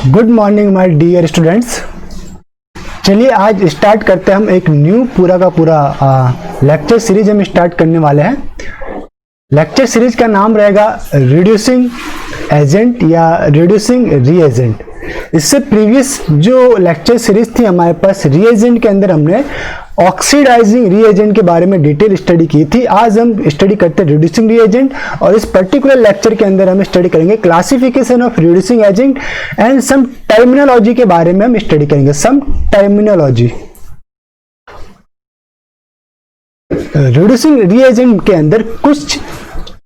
Good morning my dear students. चलिए आज start करते हैं हम एक न्यू पूरा का पूरा लेक्चर सीरीज हम स्टार्ट करने वाले हैं। लेक्चर सीरीज का नाम रहेगा रिड्यूसिंग एजेंट या रिड्यूसिंग रीएजेंट। इससे प्रीवियस जो लेक्चर सीरीज थी हमारे पास रीएजेंट के अंदर हमने ऑक्सीडाइजिंग रीएजेंट के बारे में डिटेल स्टडी की थी। आज हम स्टडी करते हैं रिड्यूसिंग रीएजेंट और इस पर्टिकुलर लेक्चर के अंदर हम स्टडी करेंगे classification of reducing agent and some terminology के बारे में हम स्टडी करेंगे। सम टर्मिनोलॉजी रिड्यूसिंग रीएजेंट के अंदर कुछ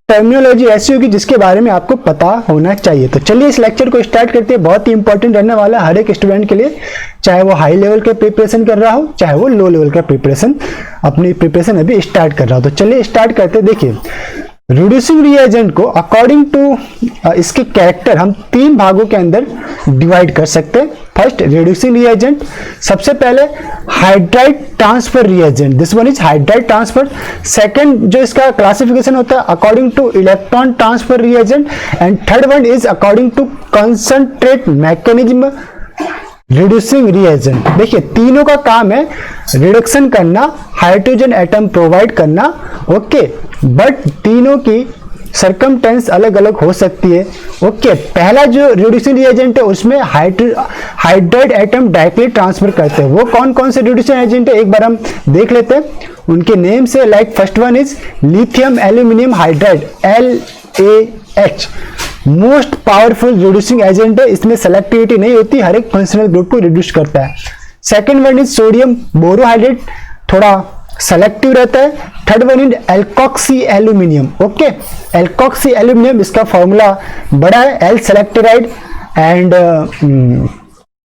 टर्मिनोलॉजी ऐसी होगी जिसके बारे में आपको पता होना चाहिए। तो चलिए इस लेक्चर को स्टार्ट करते हैं। बहुत ही इंपॉर्टेंट रहने वाला है हर एक स्टूडेंट के लिए, चाहे वो हाई लेवल का प्रिपरेशन कर रहा हो चाहे वो लो लेवल का प्रिपरेशन अपनी प्रिपरेशन अभी स्टार्ट कर रहा हो। तो चलिए स्टार्ट करते हैं। देखिए रिड्यूसिंग रीएजेंट को अकॉर्डिंग टू इसके कैरेक्टर हम तीन भागों के अंदर डिवाइड कर सकते हैं। फर्स्ट रिड्यूसिंग रीएजेंट, सबसे पहले hydride transfer reagent, this one is hydride transfer. Second जो इसका क्लासिफिकेशन होता है according to electron transfer reagent and third one is according to concentrate mechanism reducing reagent. देखिए तीनों का काम है रिडक्शन करना, हाइड्रोजन एटम प्रोवाइड करना, ओके, बट तीनों की सरकमटेंस अलग अलग हो सकती है। ओके, पहला जो रिड्यूसिंग रिएजेंट है उसमें हाइड्राइड एटम डायरेक्टली ट्रांसफर करते हैं। वो कौन कौन से रिड्यूसिंग एजेंट है एक बार हम देख लेते हैं उनके नेम से। Like first one is lithium aluminium hydride LaH, most powerful reducing agent है। इसमें सेलेक्टिविटी नहीं होती, हर एक फंक्शनल ग्रुप को रिड्यूस करता है। Second one is sodium borohydrate, थोड़ा सेलेक्टिव रहता है। Third one is alkoxy aluminium, okay, alkoxy aluminium, इसका फॉर्मूला बड़ा है, एल सेलेक्टेराइड एंड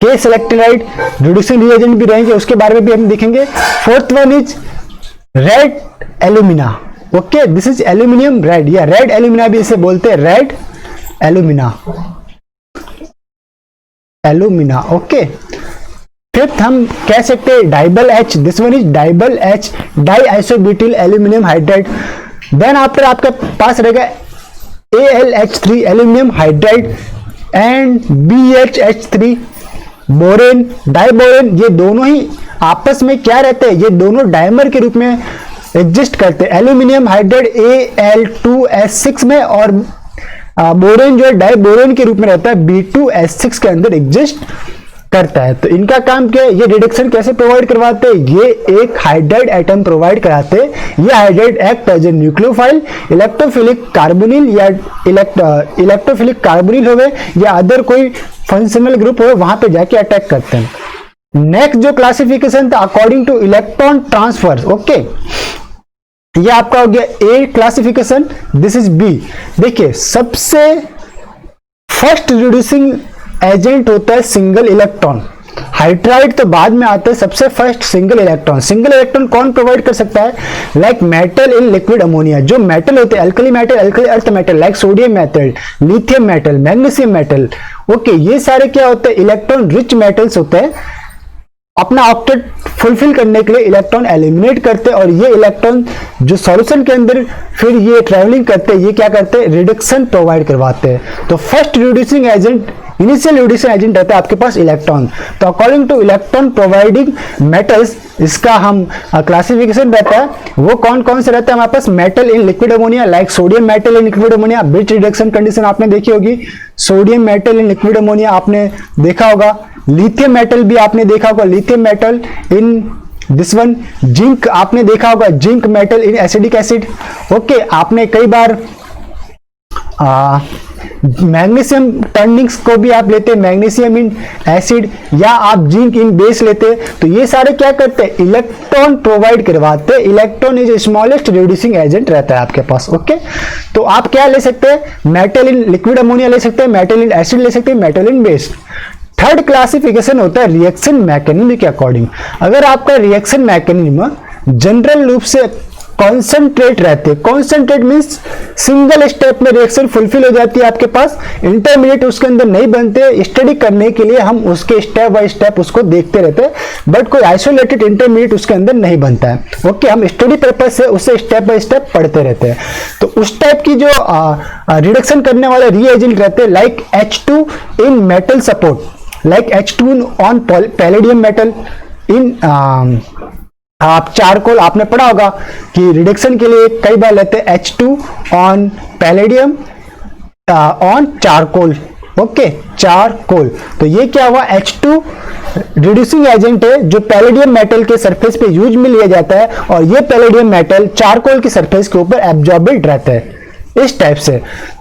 के सेलेक्टेराइड रिड्यूसिंग रिएजेंट भी रहेंगे, उसके बारे में भी हम देखेंगे। Fourth one is red alumina, okay, this is aluminium red या रेड एल्यूमिना भी इसे बोलते हैं, रेड एल्यूमिना, ओके। फिफ्थ हम कह सकते हैं DIBAL H, this one is DIBAL H, diisobutyl aluminium hydride. Then after आपके पास रहेगा AlH3 aluminium hydride and BHH3 borane, diborane. ये दोनों ही आपस में क्या रहते हैं, ये दोनों डायमर के रूप में एग्जिस्ट करते हैं। एल्यूमिनियम हाइड्राइड Al2S6 में और बोरेन जो है डाइबोरेन के रूप में रहता है B2S6 के अंदर एग्जिस्ट करता है। तो इनका काम क्या है, ये रिडक्शन कैसे प्रोवाइड करवाते हैं, ये एक हाइड्राइड एटम प्रोवाइड कराते हैं। ये hydride act as a nucleophile, electrophilic carbonyl या इलेक्ट्रोफिलिक कार्बोनिल हो या अदर कोई फंक्शनल ग्रुप हो वहां पे जाके अटैक करते हैं। नेक्स्ट जो क्लासिफिकेशन था according to electron transfer, okay, ये आपका हो गया ए क्लासिफिकेशन, दिस इज बी। देखिए सबसे फर्स्ट रिड्यूसिंग एजेंट होता है सिंगल इलेक्ट्रॉन, हाइड्राइड तो बाद में आता है, सबसे first single electron. Single electron कौन प्रोवाइड कर सकता है, like metal in liquid ammonia, जो मेटल होते हैं alkali metal, alkali earth metal, like sodium metal, lithium metal, magnesium metal, okay, ये सारे क्या होते हैं, इलेक्ट्रॉन रिच मेटल्स होते हैं। अपना ऑक्टेट फुलफिल करने के लिए इलेक्ट्रॉन एलिमिनेट करते हैं और ये इलेक्ट्रॉन जो सॉल्यूशन के अंदर फिर ये ट्रेवलिंग करते हैं, ये क्या करते हैं, रिडक्शन प्रोवाइड करवाते हैं। तो first reducing agent, initial reducing agent रहता है आपके पास इलेक्ट्रॉन। तो according to electron providing metals इसका हम क्लासिफिकेशन रहता है। वो कौन कौन से रहता है हमारे पास, metal in liquid ammonia, like sodium metal in liquid ammonia, Birch reduction condition आपने देखी होगी, sodium metal in liquid ammonia आपने देखा होगा। लिथियम मेटल भी आपने देखा होगा, lithium metal in this one. Zinc आपने देखा होगा, zinc metal in acidic acid, okay. आपने कई बार मैग्नीशियम टर्निंग्स को भी आप लेते हैं, मैग्नीशियम इन एसिड, या आप जिंक इन बेस लेते हैं। तो ये सारे क्या करते हैं, इलेक्ट्रॉन प्रोवाइड करवाते हैं। Electron is smallest reducing agent रहता है आपके पास, ओके। तो आप क्या ले सकते हैं, मेटल इन लिक्विड अमोनिया ले सकते हैं, मेटल इन एसिड ले सकते हैं, मेटल इन बेस। थर्ड क्लासिफिकेशन होता है रिएक्शन मैकेनिज्म के अकॉर्डिंग। अगर आपका रिएक्शन मैकेनिज्म जनरल रूप से कॉन्सेंट्रेट रहते हैं, कॉन्सेंट्रेट मीन्स सिंगल स्टेप में रिएक्शन फुलफिल हो जाती है आपके पास, इंटरमीडिएट उसके अंदर नहीं बनते। स्टडी करने के लिए हम उसके स्टेप बाय स्टेप उसको देखते रहते हैं, बट कोई आइसोलेटेड इंटरमीडिएट उसके अंदर नहीं बनता है, ओके। हम स्टडी पर्पज से उससे स्टेप बाय स्टेप पढ़ते रहते हैं। तो उस टाइप की जो रिडक्शन करने वाले रिएजेंट रहते हैं, like H2 in metal support, like H2 on palladium metal इन आप चारकोल, आपने पढ़ा होगा कि रिडक्शन के लिए कई बार लेते हैं H2 on palladium on charcoal. Okay, charcoal. तो ये क्या हुआ, H2 रिड्यूसिंग एजेंट है जो पैलेडियम मेटल के सरफेस पे यूज में लिया जाता है, और ये पैलेडियम मेटल चारकोल की सरफेस के ऊपर एब्जॉर्बेड रहता है इस टाइप से।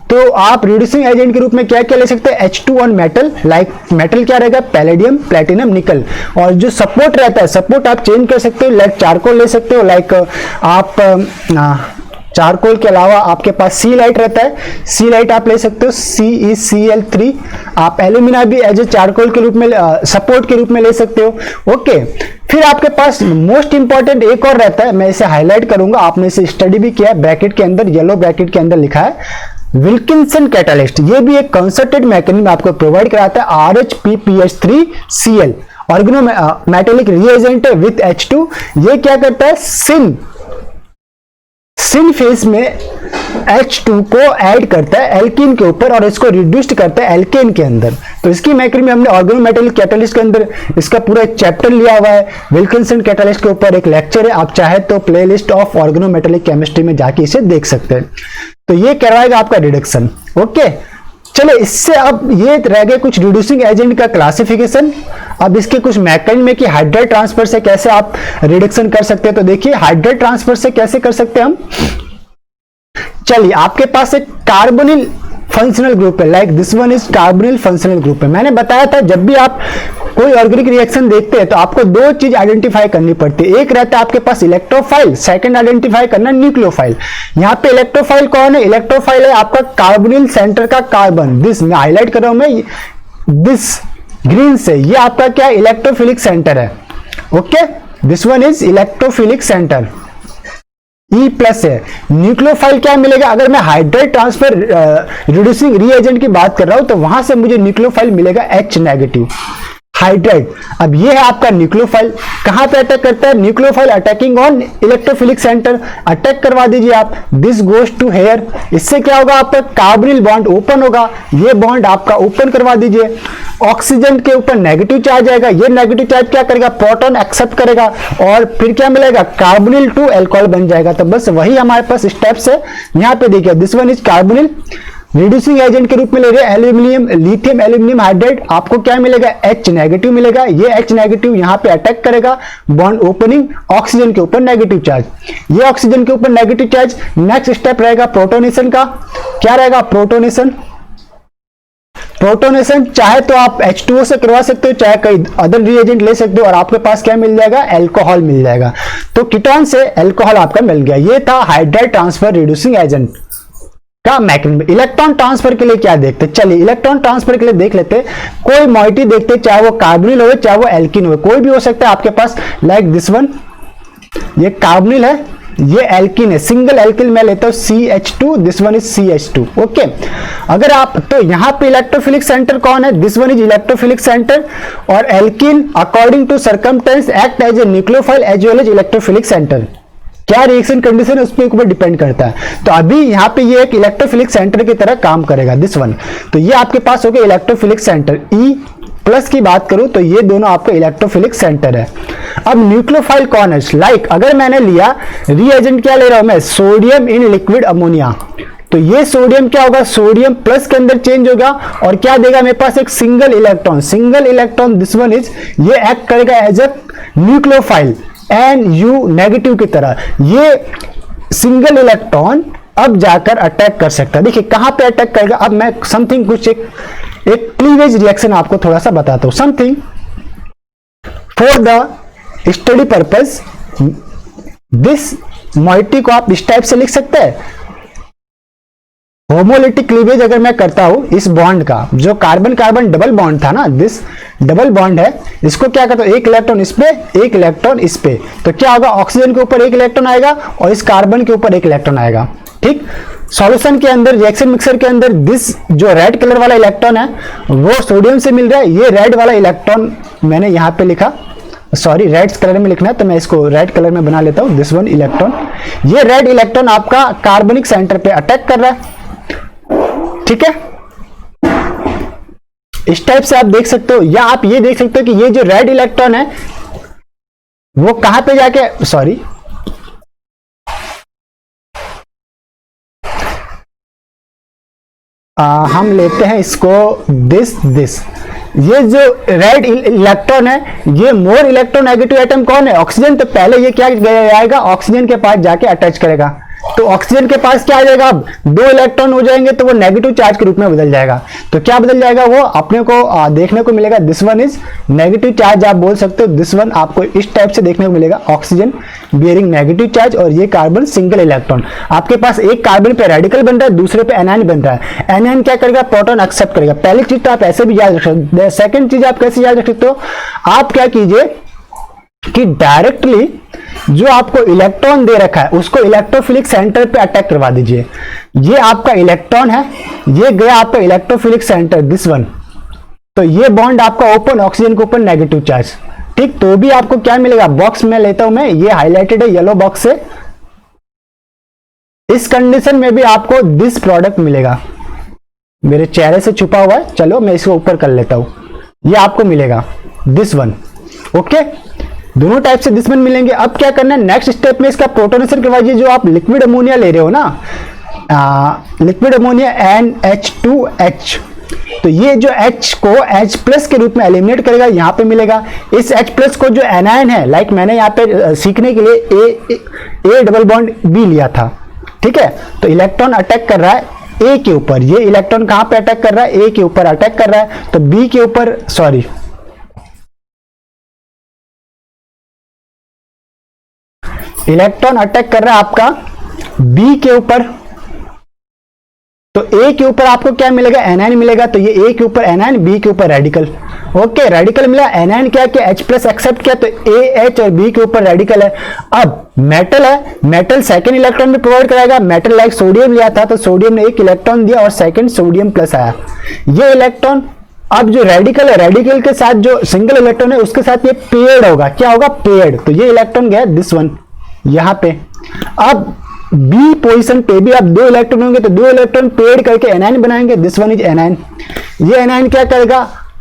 तो आप रिड्यूसिंग एजेंट के रूप में क्या क्या ले सकते हैं, H2 on metal, like metal क्या रहेगा, पैलेडियम, प्लेटिनम, निकल। और जो सपोर्ट रहता है, सपोर्ट आप चेंज कर सकते हो, लाइक चारकोल ले सकते हो, लाइक आप चारकोल के अलावा आपके पास सी लाइट रहता है, सी लाइट आप ले सकते हो, CeCl3। आप एल्यूमिना भी एज ए चारकोल के रूप में सपोर्ट के रूप में ले सकते हो। ओके, फिर आपके पास मोस्ट इंपॉर्टेंट एक और रहता है, मैं इसे हाईलाइट करूंगा, आपने इसे स्टडी भी किया है, ब्रैकेट के अंदर, येलो ब्रैकेट के अंदर लिखा है विल्किंसन कैटालिस्ट। ये भी एक कंसर्टेड मैकेनिज्म आपको प्रोवाइड कराता है, RHPPH3Cl oregano metallic reagent with H2। ये क्या करता है, सिन फेस में H2 को ऐड करता है एल्कीन के ऊपर और इसको रिड्यूस्ड करता है एल्केन के अंदर। तो इसकी मैकेनिज्म हमने ऑर्गेनोमेटेलिक कैटालिस्ट के अंदर इसका पूरा एक चैप्टर लिया हुआ है, विल्किंसन कैटालिस्ट के ऊपर एक लेक्चर है, आप चाहे तो प्लेलिस्ट ऑफ ऑर्गेनोमेटेलिक केमिस्ट्री में जाके इसे देख सकते हैं। तो ये करवाएगा आपका रिडक्शन। ओके, चलो इससे अब ये रह गए कुछ रिड्यूसिंग एजेंट का क्लासिफिकेशन। अब इसके कुछ मैकेनिज्म है कि हाइड्राइड ट्रांसफर से कैसे आप रिडक्शन कर सकते हैं। तो देखिए हाइड्राइड ट्रांसफर से कैसे कर सकते हैं हम। चलिए, आपके पास एक कार्बोनिल फंक्शनल ग्रुप है, like this one is carbonyl functional group है। मैंने बताया था जब भी आप कोई ऑर्गेनिक रिएक्शन देखते हैं तो आपको दो चीज आइडेंटिफाई करनी पड़ती है, एक रहता है आपके पास इलेक्ट्रोफाइल, सेकंड आइडेंटिफाई करना न्यूक्लियोफाइल। यहाँ पे इलेक्ट्रोफाइल कौन है, इलेक्ट्रोफाइल है आपका कार्बोनिल सेंटर का कार्बन, दिस मैं हाईलाइट कर रहा हूं मैं, दिस ग्रीन से, ये आपका क्या इलेक्ट्रोफिलिक सेंटर है। Okay, this one is electrophilic centre, E plus है। न्यूक्लियोफाइल क्या मिलेगा, अगर मैं हाइड्राइड ट्रांसफर रिड्यूसिंग रिएजेंट की बात कर रहा हूं तो वहां से मुझे न्यूक्लियोफाइल मिलेगा H नेगेटिव हाइड्राइड। अब ये है आपका न्यूक्लियोफाइल, कहां पे अटैक करता है, nucleophile attacking on electrophilic centre, attack करवा दीजिए आप, दिस गोज टू हेयर। इससे क्या होगा, आपका कार्बोनिल बॉन्ड ओपन होगा, ये बॉन्ड आपका ओपन करवा दीजिए। ऑक्सीजन के ऊपर नेगेटिव चार्ज आएगा, ये नेगेटिव चार्ज क्या करेगा, प्रोटॉन एक्सेप्ट करेगा और फिर क्या मिलेगा, कार्बोनिल टू अल्कोहल बन जाएगा। तो बस वही हमारे पास स्टेप्स है। यहाँ पे देखिए this one is carbonyl, reducing agent के रूप में ले रहे हैं एल्यूमिनियम, लिथियम एल्यूमिनियम हाइड्राइड, आपको क्या मिलेगा, H नेगेटिव मिलेगा। ये H नेगेटिव यहाँ पे अटैक करेगा, बॉन्ड ओपनिंग, ऑक्सीजन के ऊपर नेगेटिव चार्ज, ये ऑक्सीजन के ऊपर नेगेटिव चार्ज। नेक्स्ट स्टेप रहेगा प्रोटोनेशन का, क्या रहेगा, प्रोटोनेशन। प्रोटोनेशन चाहे तो आप H2O से करवा सकते हो, चाहे कई अदर रिएजेंट ले सकते हो और आपके पास क्या मिल जाएगा, अल्कोहल मिल जाएगा। तो कीटोन से अल्कोहल आपका मिल गया। ये था हाइड्राइड ट्रांसफर रिड्यूसिंग एजेंट का मैकेनिज्म। इलेक्ट्रॉन ट्रांसफर के लिए क्या देखते हैं, चलिए इलेक्ट्रॉन ट्रांसफर के लिए देख लेते हैं। कोई मॉइटी देखते हैं, चाहे वो कार्बोनिल हो चाहे वो एल्किन हो, कोई भी हो सकता है आपके पास, लाइक दिस वन, ये कार्बोनिल है, ये एल्किन है, सिंगल एल्किन मैं लेता हूं CH2, this one is CH2। Okay, अगर आप तो यहां पे इलेक्ट्रोफिलिक सेंटर कौन है, this one is electrophilic centre, और alkene according to circumstance act as a nucleophile as well as electrophilic centre. क्या रिएक्शन कंडीशन है उस पर ऊपर डिपेंड करता है। तो अभी यहाँ पे ये एक इलेक्ट्रोफिलिक सेंटर की तरह काम करेगा, दिस वन। तो ये आपके पास हो गया इलेक्ट्रोफिलिक सेंटर। E प्लस की बात करूं तो ये दोनों आपका इलेक्ट्रोफिलिक सेंटर है। अब न्यूक्लियोफाइल कौन है, लाइक अगर मैंने लिया रिएजेंट, क्या ले रहा हूं मैं, सोडियम इन लिक्विड अमोनिया, तो ये सोडियम क्या होगा, सोडियम प्लस के अंदर चेंज होगा और क्या देगा मेरे पास, एक single electron, single electron, this one is, ये एक्ट करेगा as a nucleophile NU negative की तरह। ये सिंगल इलेक्ट्रॉन अब जाकर अटैक कर सकता है। देखिए कहां पे अटैक करेगा, अब मैं समथिंग कुछ एक क्लीवेज रिएक्शन आपको थोड़ा सा बताता हूं, something for the study purpose. This moiety को आप इस टाइप से लिख सकते हैं, होमोलिटिक क्लीवेज अगर मैं करता हूं इस बॉन्ड का, जो कार्बन कार्बन डबल बॉन्ड था ना, दिस डबल बॉन्ड है, इसको क्या करता हूं, एक इलेक्ट्रॉन इस पे, एक इलेक्ट्रॉन इस पे, तो क्या होगा, ऑक्सीजन के ऊपर एक इलेक्ट्रॉन आएगा और इस कार्बन के ऊपर एक इलेक्ट्रॉन आएगा। ठीक, सॉल्यूशन के अंदर, रिएक्शन मिक्सर के अंदर, दिस जो रेड कलर वाला इलेक्ट्रॉन है वो सोडियम से मिल रहा है, ये रेड वाला इलेक्ट्रॉन मैंने यहां पे लिखा, सॉरी रेड कलर में लिखना है तो मैं इसको रेड कलर में बना लेता हूं, दिस वन इलेक्ट्रॉन। ये रेड इलेक्ट्रॉन आपका कार्बनिक सेंटर पे अटैक कर रहा है, ठीक है। इस टाइप से आप देख सकते हो, या आप ये देख सकते हो कि ये जो रेड इलेक्ट्रॉन है वो कहां पे जाके, सॉरी, हम लेते हैं इसको दिस ये जो रेड इलेक्ट्रॉन है ये मोर इलेक्ट्रोनेगेटिव एटम कौन है, ऑक्सीजन। तो पहले ये क्या जाएगा, ऑक्सीजन के पास जाके अटैच करेगा, तो ऑक्सीजन के पास क्या आ जाएगा, अब 2 इलेक्ट्रॉन हो जाएंगे तो वो नेगेटिव चार्ज के रूप में बदल जाएगा। तो क्या बदल जाएगा, वो अपने को देखने को मिलेगा, this one is negative charge, आप बोल सकते हो दिस वन आपको इस टाइप से देखने को मिलेगा, ऑक्सीजन बियरिंग नेगेटिव चार्ज और ये कार्बन सिंगल इलेक्ट्रॉन। आपके पास एक कार्बन पे रेडिकल बन रहा है, दूसरे पे एनायन बन रहा है। एनायन क्या करेगा, प्रोटॉन एक्सेप्ट करेगा। पहली चीज तो आप ऐसे भी याद रख सकते हो। सेकंड चीज आप कैसे याद रख सकते हो, आप क्या कीजिए कि डायरेक्टली जो आपको इलेक्ट्रॉन दे रखा है उसको इलेक्ट्रोफिलिक सेंटर पे अटैक करवा दीजिए। ये आपका इलेक्ट्रॉन है, ये गया आपका इलेक्ट्रोफिलिक सेंटर दिस वन, तो ये बॉन्ड आपका ओपन, ऑक्सीजन के ऊपर नेगेटिव चार्ज, ठीक। तो भी आपको क्या मिलेगा, बॉक्स में लेता हूं मैं, ये हाईलाइटेड है येलो बॉक्स से, इस कंडीशन में भी आपको दिस प्रोडक्ट मिलेगा, मेरे चेहरे से छुपा हुआ है, चलो मैं इसको ऊपर कर लेता हूं, ये आपको मिलेगा दिस वन, ओके। दोनों टाइप से दिस वन मिलेंगे। अब क्या करना है, नेक्स्ट स्टेप में इसका प्रोटोनेशन करवाइए। जो आप लिक्विड अमोनिया ले रहे हो ना, लिक्विड अमोनिया NH2H, तो ये जो H को H प्लस के रूप में एलिमिनेट करेगा, यहाँ पे मिलेगा। इस H प्लस को जो एनायन है, लाइक मैंने यहाँ पे सीखने के लिए A डबल बॉन्ड B लिया था, ठीक है। तो इलेक्ट्रॉन अटैक कर रहा है A के ऊपर, ये इलेक्ट्रॉन कहाँ पे अटैक कर रहा है, A के ऊपर अटैक कर रहा है, तो B के ऊपर, सॉरी, इलेक्ट्रॉन अटैक कर रहा है आपका B के ऊपर, तो A के ऊपर आपको क्या मिलेगा, एनायन मिलेगा। तो ये A के ऊपर एनायन, B के ऊपर रेडिकल, ओके, रेडिकल मिला। एनायन क्या किया, H प्लस एक्सेप्ट किया, तो A H और B के ऊपर रेडिकल है। अब मेटल है, मेटल सेकंड इलेक्ट्रॉन भी प्रोवाइड कराएगा। मेटल लाइक सोडियम लिया था, तो सोडियम ने एक इलेक्ट्रॉन दिया और सेकंड सोडियम प्लस आया, ये इलेक्ट्रॉन। अब जो रेडिकल है, रेडिकल के साथ जो सिंगल इलेक्ट्रॉन है उसके साथ ये पेयर्ड होगा, क्या होगा, पेयर्ड। तो ये इलेक्ट्रॉन गया दिस वन यहां पे। अब बी पोजीशन पे भी अब 2 इलेक्ट्रॉन होंगे, तो 2 इलेक्ट्रॉन पेड़ करके एनायन बनाएंगे, दिस वन इज एनायन। ये एनायन क्या करेगा,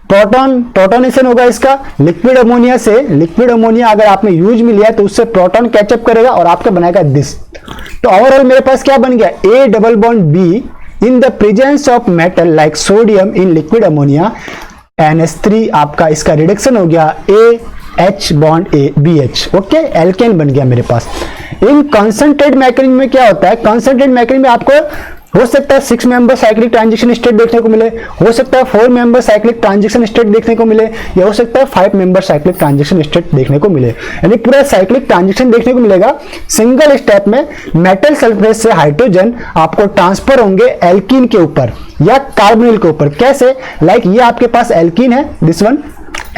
प्रोटॉन, प्रोटोनेशन होगा इसका लिक्विड अमोनिया से। लिक्विड अमोनिया अगर आपने यूज में लिया है तो उससे प्रोटॉन कैचअप करेगा और आपका बनाएगा दिस। तो ओवरऑल मेरे पास क्या बन गया, A double bond B in the presence of metal like sodium in liquid ammonia, NH3 आपका इसका रिडक्शन हो गया AH bond BH, okay, alkane बन गया मेरे पास। इन कॉन्सेंट्रेट मैकेनिज्म में क्या होता है, कॉन्सेंट्रेट मैकेनिज्म में आपको हो सकता है 6 मेंबर साइक्लिक ट्रांजिशन स्टेट देखने को मिले, हो सकता है 4 मेंबर साइक्लिक ट्रांजिशन स्टेट देखने को मिले, या हो सकता है 5 मेंबर साइक्लिक ट्रांजिशन स्टेट देखने को मिले। यानी पूरा साइक्लिक ट्रांजिशन देखने को मिलेगा। सिंगल स्टेप में मेटल सरफेस से हाइड्रोजन आपको ट्रांसफर होंगे एल्कीन के ऊपर या कार्बोनिल के ऊपर। कैसे, लाइक ये आपके पास एल्कीन है, दिस वन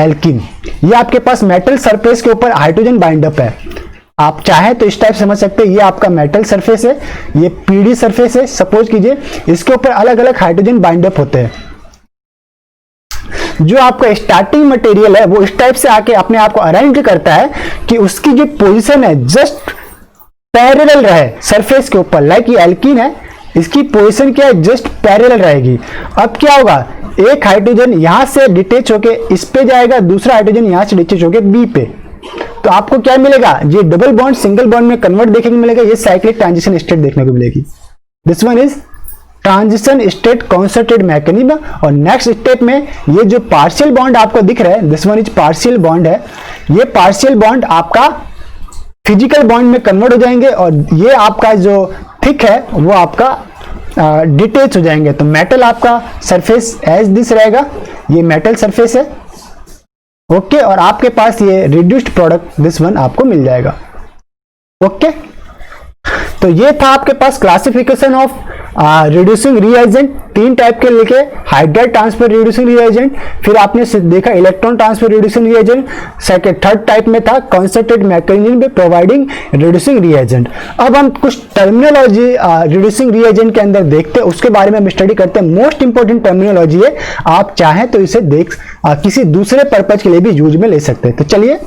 एल्कीन, ये आपके पास मेटल सरफेस के ऊपर हाइड्रोजन बाइंडअप है। आप चाहे तो इस टाइप समझ सकते हैं, ये आपका मेटल सरफेस है, ये पीडी सरफेस है, सपोज कीजिए, इसके ऊपर अलग अलग हाइड्रोजन बाइंडअप होते हैं। जो आपका स्टार्टिंग मटेरियल है वो इस टाइप से आके अपने आप को अरेंज करता है कि उसकी जो पोजीशन है जस्ट पैरेलल रहे सरफेस के ऊपर। लाइक ये एल्कीन है, इसकी पोजीशन क्या है, जस्ट पैरेलल रहेगी। अब क्या होगा, एक हाइड्रोजन यहां से डिटेच होके इस पे जाएगा, दूसरा हाइड्रोजन यहां से डिटेच होके बी पे, तो आपको क्या मिलेगा, ये डबल बॉन्ड सिंगल बॉन्ड में कन्वर्ट देखने को मिलेगा, ये साइक्लिक ट्रांजिशन स्टेट देखने को मिलेगी। This one is transition state concentrate mechanism. और नेक्स्ट स्टेप में ये जो पार्शियल बॉन्ड आपको दिख रहा है, this one is partial bond है, ये पार्शियल बॉन्ड आपका फिजिकल बॉन्ड में कन्वर्ट हो जाएंगे और ये आपका जो थिक है वो आपका डिटेच हो जाएंगे। तो मेटल आपका सरफेस एज दिस रहेगा, ये मेटल सरफेस है, ओके, और आपके पास ये रिड्यूस्ड प्रोडक्ट दिस वन आपको मिल जाएगा, ओके। तो ये था आपके पास classification of reducing reagent, 3 type के लेके, हाइड्राइड ट्रांसफर रिड्यूसिंग रिएजेंट, फिर आपने देखा electron transfer reducing reagent, second third type में था कॉन्सेंट्रेट मैकेनिज्म पे प्रोवाइडिंग रिड्यूसिंग रिएजेंट। अब हम कुछ टर्मिनोलॉजी रिड्यूसिंग रिएजेंट के अंदर देखते हैं, उसके बारे में हम स्टडी करते हैं। मोस्ट इंपॉर्टेंट टर्मिनोलॉजी है, आप चाहें तो इसे किसी दूसरे पर्पज के लिए भी यूज में ले सकते हैं। तो चलिए